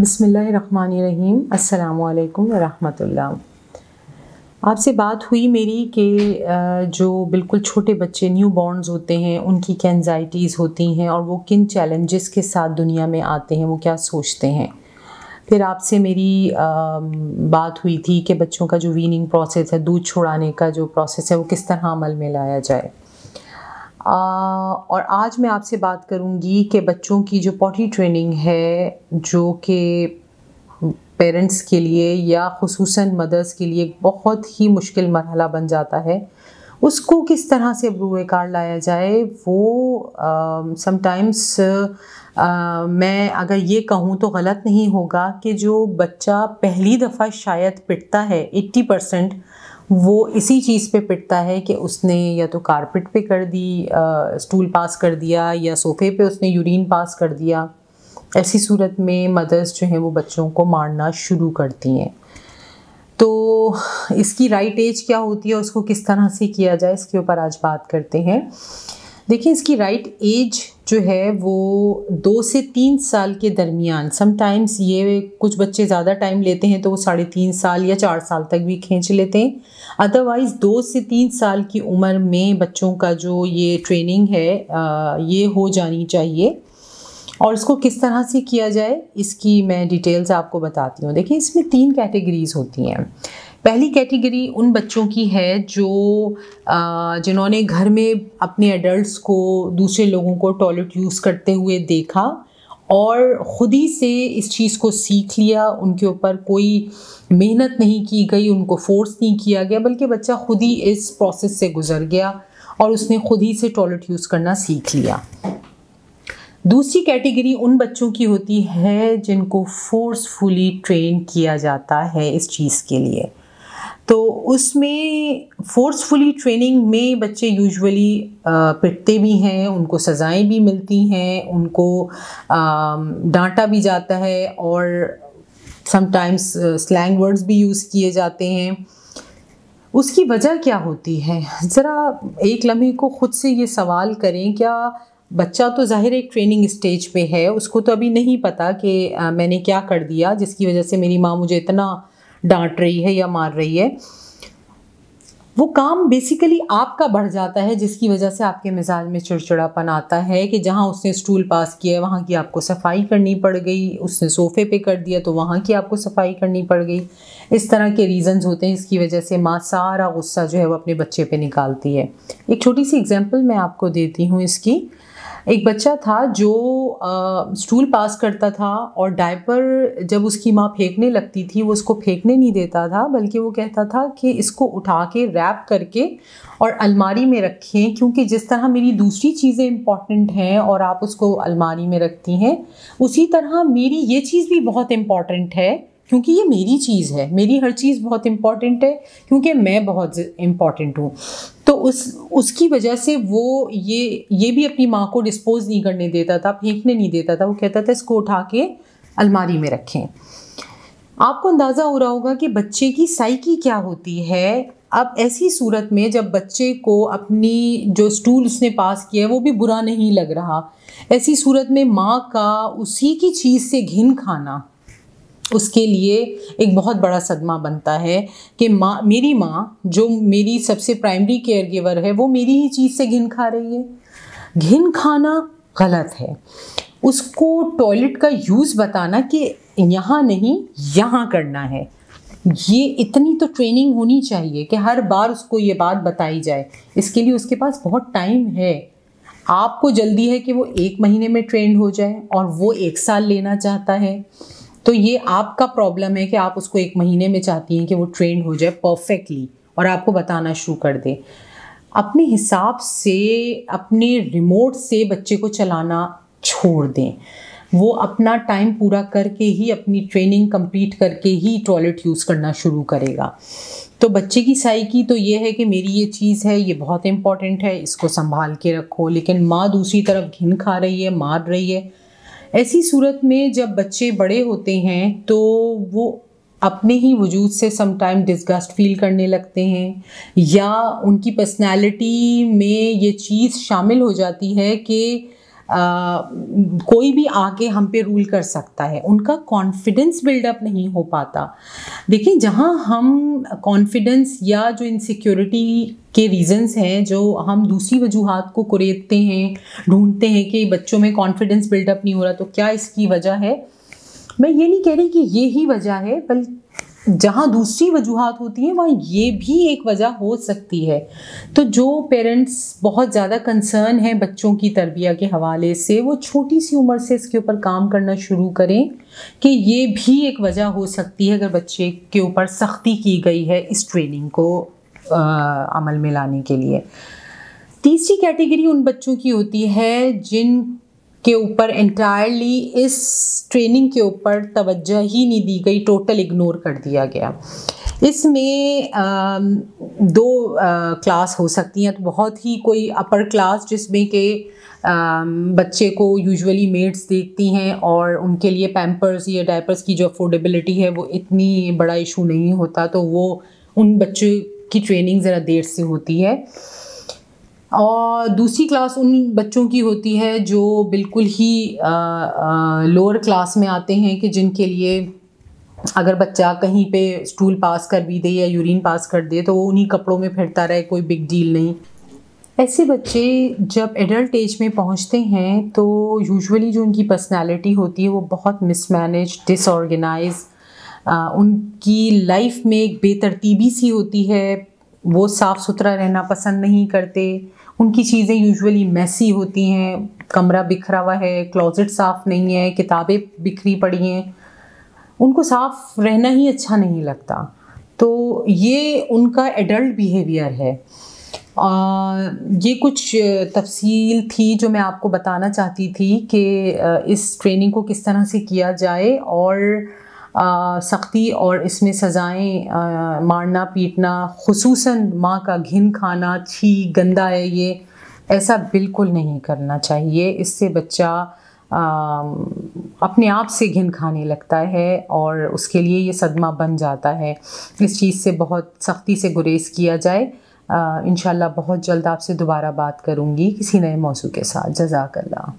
बिस्मिल्लाहिर्रहमानिर्रहीम। अस्सलामुअलैकुम वरहमतुल्लाह। आपसे बात हुई मेरी कि जो बिल्कुल छोटे बच्चे न्यू बॉर्न्स होते हैं उनकी क्या एंजाइटीज़ होती हैं और वो किन चैलेंजेस के साथ दुनिया में आते हैं, वो क्या सोचते हैं। फिर आपसे मेरी बात हुई थी कि बच्चों का जो वीनिंग प्रोसेस है, दूध छुड़ाने का जो प्रोसेस है, वो किस तरह अमल में लाया जाए। और आज मैं आपसे बात करूंगी कि बच्चों की जो पॉटी ट्रेनिंग है, जो कि पेरेंट्स के लिए या खुसूसन मदर्स के लिए एक बहुत ही मुश्किल मरहला बन जाता है, उसको किस तरह से रूएकार लाया जाए। वो समटाइम्स मैं अगर ये कहूँ तो गलत नहीं होगा कि जो बच्चा पहली दफ़ा शायद पिटता है 80% वो इसी चीज़ पे पिटता है कि उसने या तो कारपेट पे कर दी, स्टूल पास कर दिया, या सोफ़े पे उसने यूरिन पास कर दिया। ऐसी सूरत में मदर्स जो हैं वो बच्चों को मारना शुरू करती हैं। तो इसकी राइट एज क्या होती है, उसको किस तरह से किया जाए, इसके ऊपर आज बात करते हैं। देखिए, इसकी राइट एज जो है वो 2 से 3 साल के दरमियान, समटाइम्स ये कुछ बच्चे ज़्यादा टाइम लेते हैं तो वो 3.5 साल या 4 साल तक भी खींच लेते हैं। अदरवाइज़ 2 से 3 साल की उम्र में बच्चों का जो ये ट्रेनिंग है ये हो जानी चाहिए। और इसको किस तरह से किया जाए, इसकी मैं डिटेल्स आपको बताती हूँ। देखिए, इसमें 3 कैटेगरीज होती हैं। पहली कैटेगरी उन बच्चों की है जो जिन्होंने घर में अपने एडल्ट्स को, दूसरे लोगों को टॉयलेट यूज़ करते हुए देखा और ख़ुद ही से इस चीज़ को सीख लिया। उनके ऊपर कोई मेहनत नहीं की गई, उनको फोर्स नहीं किया गया, बल्कि बच्चा खुद ही इस प्रोसेस से गुजर गया और उसने खुद ही से टॉयलेट यूज़ करना सीख लिया। दूसरी कैटेगरी उन बच्चों की होती है जिनको फोर्सफुली ट्रेन किया जाता है इस चीज़ के लिए। तो उसमें फोर्सफुली ट्रेनिंग में बच्चे यूजुअली पिटते भी हैं, उनको सज़ाएं भी मिलती हैं, उनको डांटा भी जाता है और समटाइम्स स्लैंग वर्ड्स भी यूज़ किए जाते हैं। उसकी वजह क्या होती है, ज़रा एक लम्हे को ख़ुद से ये सवाल करें। क्या बच्चा तो ज़ाहिर एक ट्रेनिंग स्टेज पे है, उसको तो अभी नहीं पता कि मैंने क्या कर दिया जिसकी वजह से मेरी माँ मुझे इतना डांट रही है या मार रही है। वो काम बेसिकली आपका बढ़ जाता है जिसकी वजह से आपके मिजाज में चिड़चिड़ापन आता है कि जहाँ उसने स्टूल पास किया है वहाँ की आपको सफाई करनी पड़ गई, उसने सोफ़े पे कर दिया तो वहाँ की आपको सफाई करनी पड़ गई। इस तरह के रीज़न्स होते हैं जिसकी वजह से माँ सारा गुस्सा जो है वो अपने बच्चे पे निकालती है। एक छोटी सी एग्जांपल मैं आपको देती हूँ इसकी। एक बच्चा था जो स्टूल पास करता था और डायपर जब उसकी माँ फेंकने लगती थी वो उसको फेंकने नहीं देता था, बल्कि वो कहता था कि इसको उठा के रैप करके और अलमारी में रखें, क्योंकि जिस तरह मेरी दूसरी चीज़ें इंपॉर्टेंट हैं और आप उसको अलमारी में रखती हैं, उसी तरह मेरी ये चीज़ भी बहुत इम्पॉर्टेंट है क्योंकि ये मेरी चीज़ है। मेरी हर चीज़ बहुत इम्पॉर्टेंट है क्योंकि मैं बहुत इम्पॉर्टेंट हूँ। तो उसकी वजह से वो ये भी अपनी माँ को डिस्पोज नहीं करने देता था, फेंकने नहीं देता था। वो कहता था इसको उठा के अलमारी में रखें। आपको अंदाज़ा हो रहा होगा कि बच्चे की साइकी क्या होती है। अब ऐसी सूरत में जब बच्चे को अपनी जो स्टूल उसने पास किया है वो भी बुरा नहीं लग रहा, ऐसी सूरत में माँ का उसी की चीज़ से घिन खाना उसके लिए एक बहुत बड़ा सदमा बनता है कि मेरी माँ जो मेरी सबसे प्राइमरी केयर गिवर है वो मेरी ही चीज़ से घिन खा रही है। घिन खाना गलत है। उसको टॉयलेट का यूज़ बताना कि यहाँ नहीं यहाँ करना है, ये इतनी तो ट्रेनिंग होनी चाहिए कि हर बार उसको ये बात बताई जाए। इसके लिए उसके पास बहुत टाइम है। आपको जल्दी है कि वो 1 महीने में ट्रेंड हो जाए और वो 1 साल लेना चाहता है, तो ये आपका प्रॉब्लम है कि आप उसको 1 महीने में चाहती हैं कि वो ट्रेंड हो जाए परफेक्टली और आपको बताना शुरू कर दे। अपने हिसाब से, अपने रिमोट से बच्चे को चलाना छोड़ दें। वो अपना टाइम पूरा करके ही, अपनी ट्रेनिंग कंप्लीट करके ही टॉयलेट यूज़ करना शुरू करेगा। तो बच्चे की साइकी तो ये है कि मेरी ये चीज़ है, ये बहुत इम्पॉर्टेंट है, इसको संभाल के रखो, लेकिन माँ दूसरी तरफ घिन खा रही है, मार रही है। ऐसी सूरत में जब बच्चे बड़े होते हैं तो वो अपने ही वजूद से समटाइम डिस्गस्ट फील करने लगते हैं, या उनकी पर्सनैलिटी में ये चीज़ शामिल हो जाती है कि कोई भी आके हम पे रूल कर सकता है, उनका कॉन्फिडेंस बिल्डअप नहीं हो पाता। देखिए, जहाँ हम कॉन्फिडेंस या जो इनसिक्योरिटी के रीजंस हैं, जो हम दूसरी वजूहात को कुरेदते हैं, ढूंढते हैं कि बच्चों में कॉन्फिडेंस बिल्डअप नहीं हो रहा, तो क्या इसकी वजह है। मैं ये नहीं कह रही कि ये ही वजह है, बल्कि जहाँ दूसरी वजूहात होती हैं वहाँ ये भी एक वजह हो सकती है। तो जो पेरेंट्स बहुत ज़्यादा कंसर्न हैं बच्चों की तरबिया के हवाले से, वो छोटी सी उम्र से इसके ऊपर काम करना शुरू करें कि ये भी एक वजह हो सकती है अगर बच्चे के ऊपर सख्ती की गई है इस ट्रेनिंग को अमल में लाने के लिए। तीसरी कैटेगरी उन बच्चों की होती है जिन के ऊपर एंटायरली इस ट्रेनिंग के ऊपर तवज्जो ही नहीं दी गई, टोटल इग्नोर कर दिया गया। इसमें दो क्लास हो सकती हैं। तो बहुत ही कोई अपर क्लास जिसमें कि बच्चे को यूजुअली मेड्स देखती हैं और उनके लिए पैम्पर्स या डायपर्स की जो अफोर्डेबिलिटी है वो इतनी बड़ा इशू नहीं होता, तो वो उन बच्चों की ट्रेनिंग ज़रा देर से होती है। और दूसरी क्लास उन बच्चों की होती है जो बिल्कुल ही लोअर क्लास में आते हैं कि जिनके लिए अगर बच्चा कहीं पे स्टूल पास कर भी दे या यूरिन पास कर दे तो वो उन्हीं कपड़ों में फिरता रहे, कोई बिग डील नहीं। ऐसे बच्चे जब एडल्ट एज में पहुंचते हैं तो यूजुअली जो उनकी पर्सनालिटी होती है वो बहुत मिसमैनेज, डिसऑर्गेनाइज, उनकी लाइफ में एक बेतरतीबी सी होती है, वो साफ़ सुथरा रहना पसंद नहीं करते, उनकी चीज़ें यूजुअली मैसी होती हैं, कमरा बिखरा हुआ है, क्लोजेट साफ़ नहीं है, किताबें बिखरी पड़ी हैं, उनको साफ़ रहना ही अच्छा नहीं लगता। तो ये उनका एडल्ट बिहेवियर है। ये कुछ तफसील थी जो मैं आपको बताना चाहती थी कि इस ट्रेनिंग को किस तरह से किया जाए और सख्ती और इसमें सज़ाएं, मारना पीटना, खुसूसन माँ का घिन खाना, छी गंदा है ये, ऐसा बिल्कुल नहीं करना चाहिए। इससे बच्चा अपने आप से घिन खाने लगता है और उसके लिए ये सदमा बन जाता है। इस चीज़ से बहुत सख्ती से गुरेज किया जाए। इंशाल्लाह बहुत जल्द आपसे दोबारा बात करूँगी किसी नए मौजू के साथ। जज़ाकल्लाह।